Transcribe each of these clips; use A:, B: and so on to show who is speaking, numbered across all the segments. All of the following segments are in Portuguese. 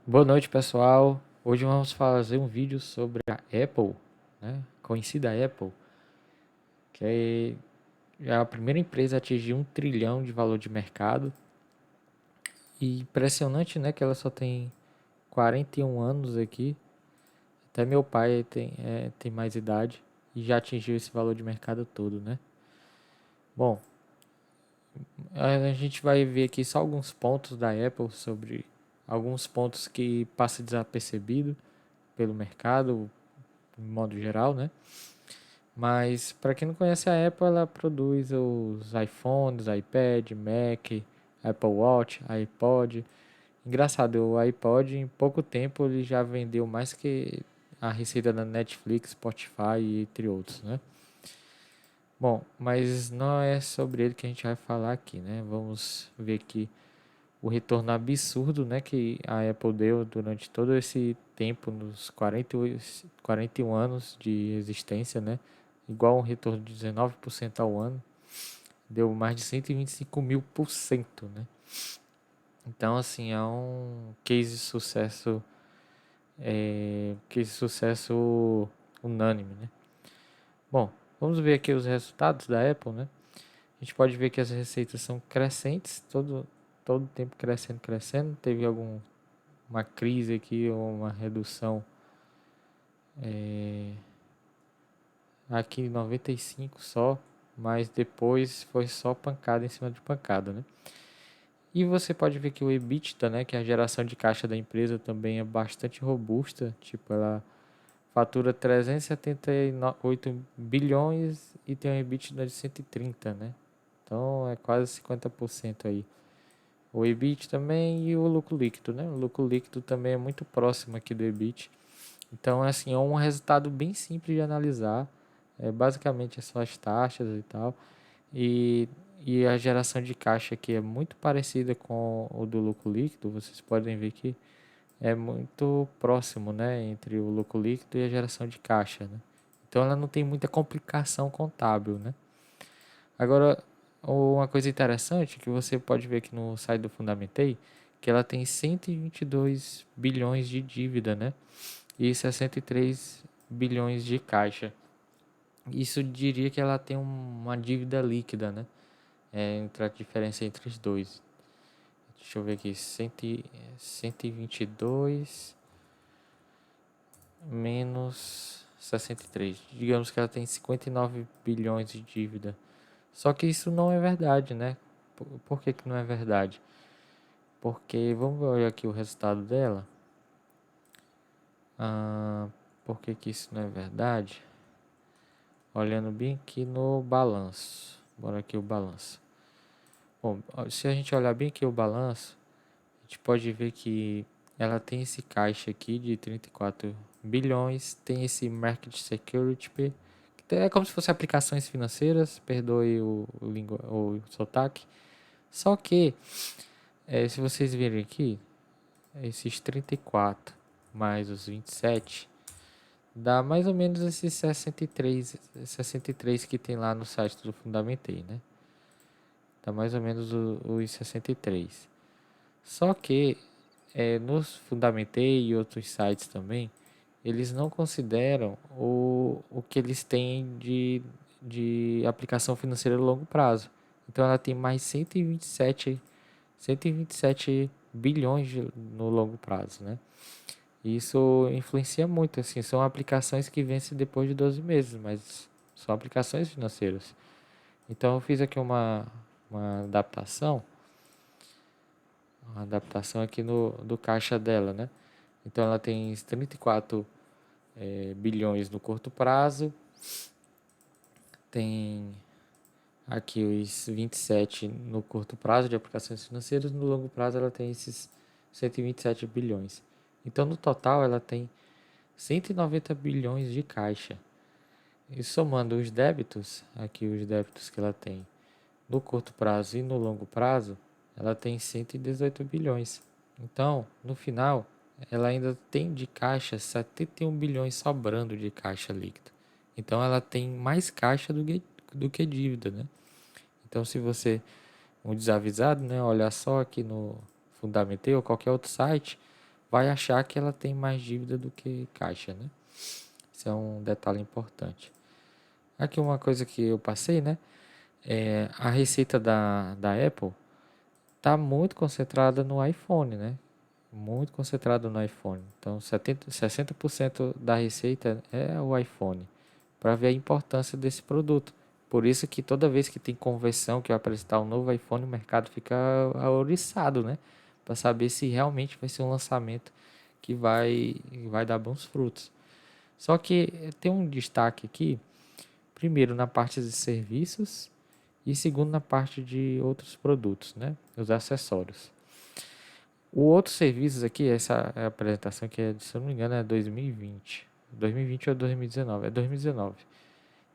A: Boa noite, pessoal. Hoje vamos fazer um vídeo sobre a Apple, né? Conhecida Apple, que é a primeira empresa a atingir 1 trilhão de valor de mercado. E impressionante, né? Que ela só tem 41 anos aqui. Até meu pai tem mais idade e já atingiu esse valor de mercado todo, né? Bom, a gente vai ver aqui só alguns pontos da Apple sobre alguns pontos que passam desapercebido pelo mercado, de modo geral, né? Mas para quem não conhece a Apple, ela produz os iPhones, iPad, Mac, Apple Watch, iPod. Engraçado, o iPod em pouco tempo ele já vendeu mais que a receita da Netflix, Spotify, entre outros, né? Bom, mas não é sobre ele que a gente vai falar aqui, né? Vamos ver aqui o retorno absurdo, né, que a Apple deu durante todo esse tempo, nos 41 anos de existência, né? Igual um retorno de 19% ao ano, deu mais de 125.000%, né? Então, assim, é um case de sucesso, unânime, né? Bom, vamos ver aqui os resultados da Apple, né? A gente pode ver que as receitas são crescentes, todo tempo crescendo, crescendo. Teve uma crise aqui, ou uma redução aqui em 95 só, mas depois foi só pancada em cima de pancada, né? E você pode ver que o EBITDA, né, que é a geração de caixa da empresa também é bastante robusta, tipo, ela fatura 378 bilhões e tem um EBITDA de 130, né? Então é quase 50% aí. O EBIT também e o lucro líquido, né? O lucro líquido também é muito próximo aqui do EBIT. Então, assim, é um resultado bem simples de analisar. Basicamente, é só as taxas e tal. E, e a geração de caixa aqui é muito parecida com o do lucro líquido. Vocês podem ver que é muito próximo, né? Entre o lucro líquido e a geração de caixa, né? Então, ela não tem muita complicação contábil, né? Agora, uma coisa interessante que você pode ver aqui no site do Fundamentei, que ela tem 122 bilhões de dívida, né? E 63 bilhões de caixa. Isso diria que ela tem uma dívida líquida, né? Entre a diferença entre os dois. Deixa eu ver aqui, 122 menos 63. Digamos que ela tem 59 bilhões de dívida. Só que isso não é verdade, né? Por que que não é verdade? Porque vamos olhar aqui o resultado dela. Ah, por que que isso não é verdade? Olhando bem aqui no balanço. Bora aqui o balanço. Bom, se a gente olhar bem aqui o balanço, a gente pode ver que ela tem esse caixa aqui de 34 bilhões, tem esse market security, que é como se fosse aplicações financeiras, perdoe o sotaque. Só que, se vocês virem aqui, esses 34 mais os 27 dá mais ou menos esses 63 que tem lá no site do Fundamentei, né? Dá mais ou menos os 63. Só que nos Fundamentei e outros sites também, eles não consideram o que eles têm de aplicação financeira a longo prazo. Então ela tem mais 127 bilhões no longo prazo, né? E isso influencia muito, assim, são aplicações que vencem depois de 12 meses, mas são aplicações financeiras. Então eu fiz aqui uma adaptação aqui do caixa dela, né? Então ela tem 34 bilhões no curto prazo, tem aqui os 27 no curto prazo de aplicações financeiras, no longo prazo ela tem esses 127 bilhões. Então no total ela tem 190 bilhões de caixa. E somando os débitos, aqui os débitos que ela tem no curto prazo e no longo prazo, ela tem 118 bilhões. Então, no final, ela ainda tem de caixa 71 bilhões sobrando de caixa líquida. Então, ela tem mais caixa do que dívida, né? Então, se você, um desavisado, né, olhar só aqui no Fundamentei ou qualquer outro site, vai achar que ela tem mais dívida do que caixa, né? Isso é um detalhe importante. Aqui uma coisa que eu passei, né? A receita da Apple está muito concentrada no iPhone, né? Muito concentrado no iPhone. Então, 60% da receita é o iPhone, para ver a importância desse produto. Por isso que toda vez que tem conversão, que vai apresentar um novo iPhone, o mercado fica ouriçado, né? Para saber se realmente vai ser um lançamento que vai dar bons frutos. Só que tem um destaque aqui, primeiro na parte de serviços e segundo na parte de outros produtos, né? Os acessórios. O outro serviços aqui, essa apresentação que se eu não me engano é 2020. 2020 ou 2019? É 2019.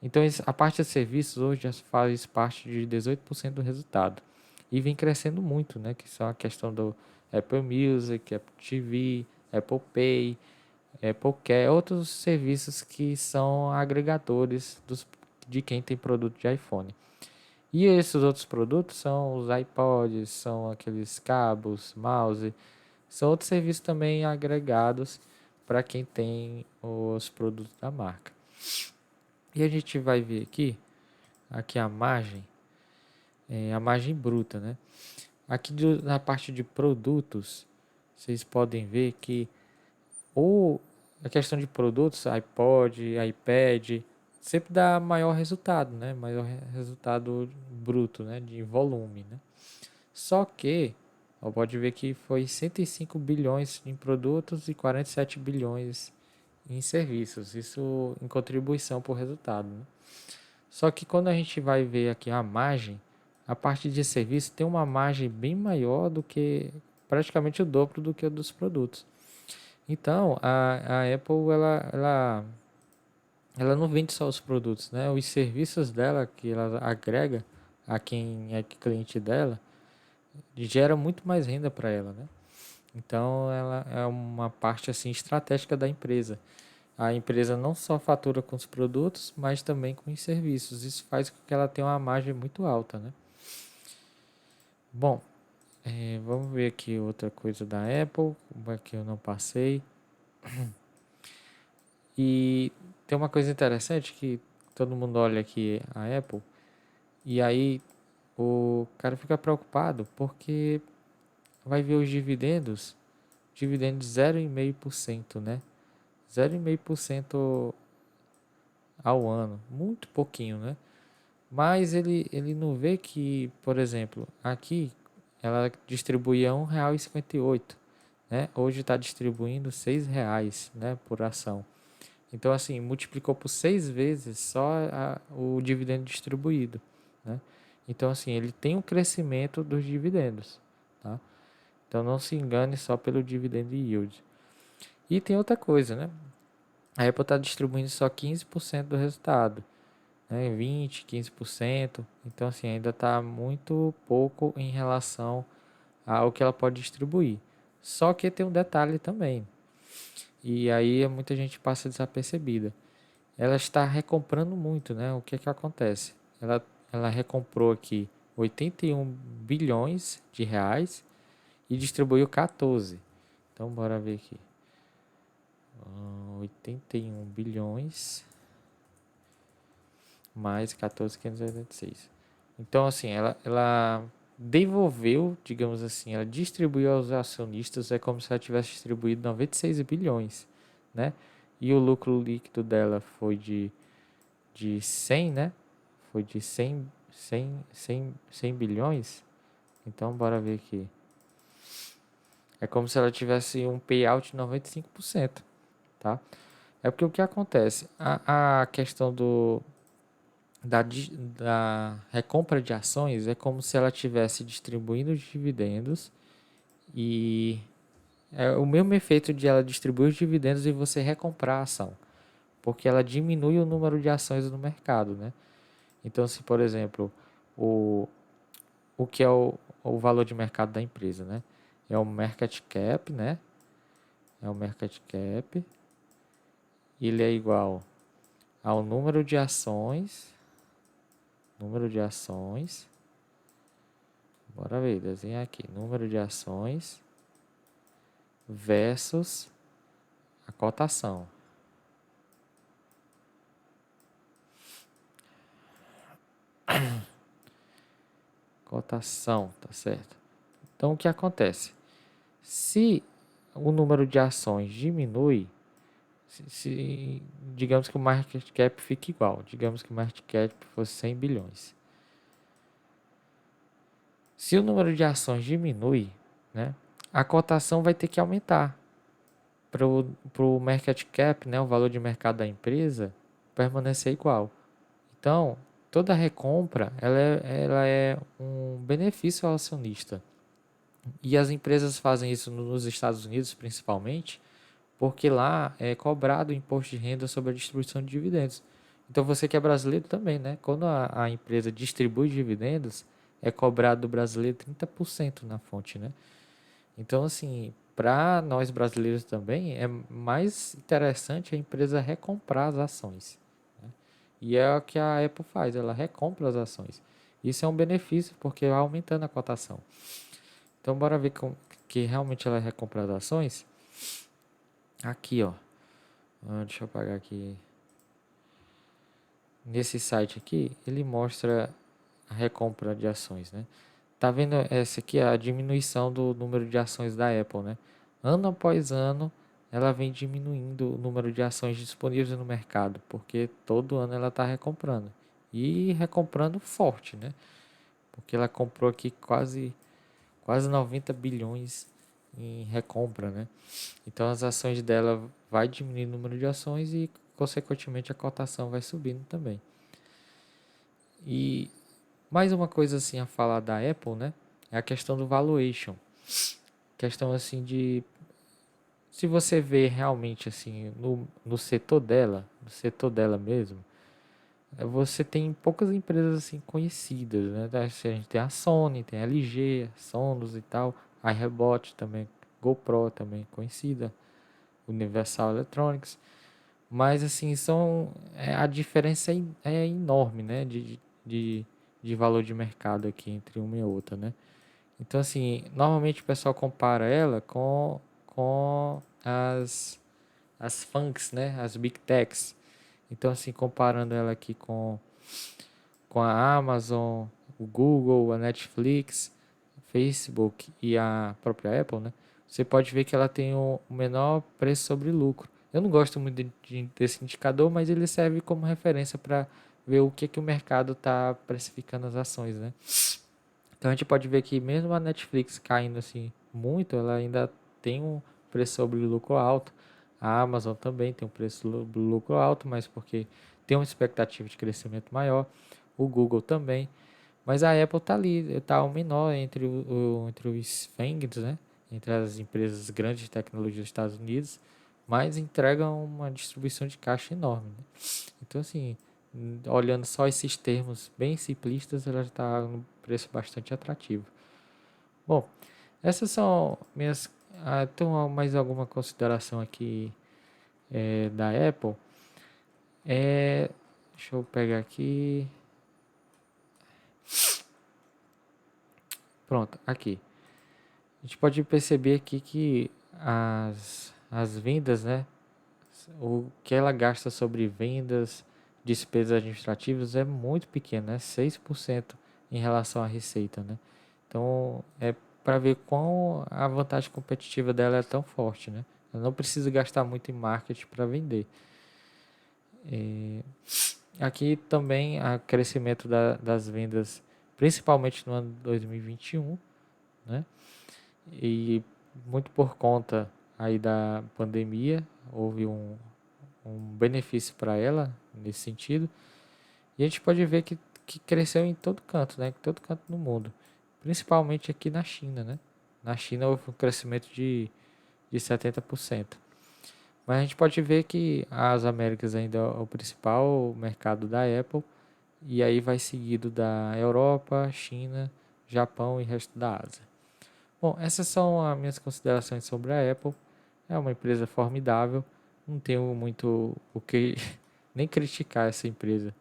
A: Então a parte de serviços hoje já faz parte de 18% do resultado. E vem crescendo muito, né? Que são a questão do Apple Music, Apple TV, Apple Pay, Apple Care, outros serviços que são agregadores de quem tem produto de iPhone. E esses outros produtos são os iPods, são aqueles cabos, mouse, são outros serviços também agregados para quem tem os produtos da marca. E a gente vai ver aqui a margem bruta, né? Aqui na parte de produtos, vocês podem ver que a questão de produtos, iPod, iPad, sempre dá maior resultado, né? Maior resultado bruto, né? De volume, né? Só que, pode ver que foi 105 bilhões em produtos e 47 bilhões em serviços. Isso em contribuição para o resultado, né? Só que quando a gente vai ver aqui a margem, a parte de serviço tem uma margem bem maior do que, praticamente o dobro do que o dos produtos. Então, a Apple, ela não vende só os produtos, né? Os serviços dela, que ela agrega a quem é cliente dela, gera muito mais renda para ela, né? Então, ela é uma parte assim estratégica da empresa. A empresa não só fatura com os produtos, mas também com os serviços. Isso faz com que ela tenha uma margem muito alta, né? Bom, vamos ver aqui outra coisa da Apple, como é que eu não passei. E tem uma coisa interessante que todo mundo olha aqui a Apple e aí o cara fica preocupado porque vai ver os dividendos 0,5%, né? 0,5% ao ano, muito pouquinho, né? Mas ele não vê que, por exemplo, aqui ela distribuía R$ 1,58, né? Hoje está distribuindo R$ 6, né, por ação. Então, assim, multiplicou por 6 vezes só o dividendo distribuído, né? Então, assim, ele tem um crescimento dos dividendos, tá? Então, não se engane só pelo dividend yield. E tem outra coisa, né? A Apple está distribuindo só 15% do resultado, né? 20, 15%. Então, assim, ainda está muito pouco em relação ao que ela pode distribuir. Só que tem um detalhe também. E aí muita gente passa desapercebida. Ela está recomprando muito, né? O que que acontece? Ela recomprou aqui 81 bilhões de reais e distribuiu 14. Então, bora ver aqui. 81 bilhões mais 14.586. Então, assim, ela devolveu, digamos assim, ela distribuiu aos acionistas, é como se ela tivesse distribuído 96 bilhões, né? E o lucro líquido dela foi de 100, né? Foi de 100 bilhões. Então, bora ver aqui. É como se ela tivesse um payout de 95%, tá? É porque o que acontece? A questão da recompra de ações é como se ela estivesse distribuindo os dividendos e é o mesmo efeito de ela distribuir os dividendos e você recomprar a ação, porque ela diminui o número de ações no mercado, né? Então, se por exemplo, o, o que é o valor de mercado da empresa, né? É o market cap, né? É o market cap. Ele é igual ao número de ações. Bora ver, desenhar aqui, número de ações versus a cotação. Cotação, tá certo? Então, o que acontece? Se o número de ações diminui, digamos que o market cap fique igual, digamos que o market cap fosse 100 bilhões. Se o número de ações diminui, né, a cotação vai ter que aumentar para o market cap, né, o valor de mercado da empresa, permanecer igual. Então, toda recompra ela é um benefício ao acionista. E as empresas fazem isso nos Estados Unidos, principalmente, porque lá é cobrado o imposto de renda sobre a distribuição de dividendos. Então, você que é brasileiro também, né? Quando a empresa distribui dividendos, é cobrado do brasileiro 30% na fonte, né? Então, assim, para nós brasileiros também, é mais interessante a empresa recomprar as ações. E é o que a Apple faz, ela recompra as ações. Isso é um benefício, porque vai aumentando a cotação. Então, bora ver que realmente ela recompra as ações. Aqui, ó. Deixa eu apagar aqui. Nesse site aqui, ele mostra a recompra de ações, né? Tá vendo essa aqui, a diminuição do número de ações da Apple, né? Ano após ano, ela vem diminuindo o número de ações disponíveis no mercado, porque todo ano ela está recomprando. E recomprando forte, né? Porque ela comprou aqui quase 90 bilhões em recompra, né? Então as ações dela vai diminuir o número de ações e consequentemente a cotação vai subindo também. E mais uma coisa assim a falar da Apple, né? É a questão do valuation. Questão assim de se você vê realmente assim no setor dela, no setor dela mesmo, você tem poucas empresas assim conhecidas, né? A gente tem a Sony, tem a LG, a Sonos e tal, a iRobot também, GoPro também conhecida, Universal Electronics, mas assim a diferença é enorme, né? De valor de mercado aqui entre uma e outra, né? Então assim, normalmente o pessoal compara ela com as funks, né? As big techs. Então assim, comparando ela aqui com a Amazon, o Google, a Netflix, Facebook e a própria Apple, né? Você pode ver que ela tem o menor preço sobre lucro. Eu não gosto muito desse indicador, mas ele serve como referência para ver o que o mercado está precificando as ações, né? Então a gente pode ver que mesmo a Netflix caindo assim muito, ela ainda tem um preço sobre lucro alto. A Amazon também tem um preço sobre lucro alto, mas porque tem uma expectativa de crescimento maior. O Google também. Mas a Apple está ali, está o menor entre os FANGs, né? Entre as empresas grandes de tecnologia dos Estados Unidos, mas entregam uma distribuição de caixa enorme, né? Então, assim, olhando só esses termos bem simplistas, ela está num preço bastante atrativo. Bom, essas são minhas. Tem mais alguma consideração aqui da Apple? Deixa eu pegar aqui. Pronto, aqui. A gente pode perceber aqui que as vendas, né? O que ela gasta sobre vendas, despesas administrativas é muito pequeno, né? 6% em relação à receita, né? Então, é para ver quão a vantagem competitiva dela é tão forte, né? Ela não precisa gastar muito em marketing para vender. Aqui também o crescimento das vendas, principalmente no ano 2021, né? E muito por conta aí da pandemia, houve um benefício para ela nesse sentido. E a gente pode ver que cresceu em todo canto, né? Em todo canto do mundo. Principalmente aqui na China, né? Na China houve um crescimento de 70%. Mas a gente pode ver que as Américas ainda é o principal mercado da Apple. E aí vai seguido da Europa, China, Japão e resto da Ásia. Bom, essas são as minhas considerações sobre a Apple. É uma empresa formidável. Não tenho muito o que nem criticar essa empresa.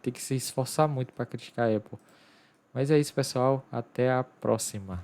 A: Tem que se esforçar muito para criticar a Apple. Mas é isso, pessoal. Até a próxima.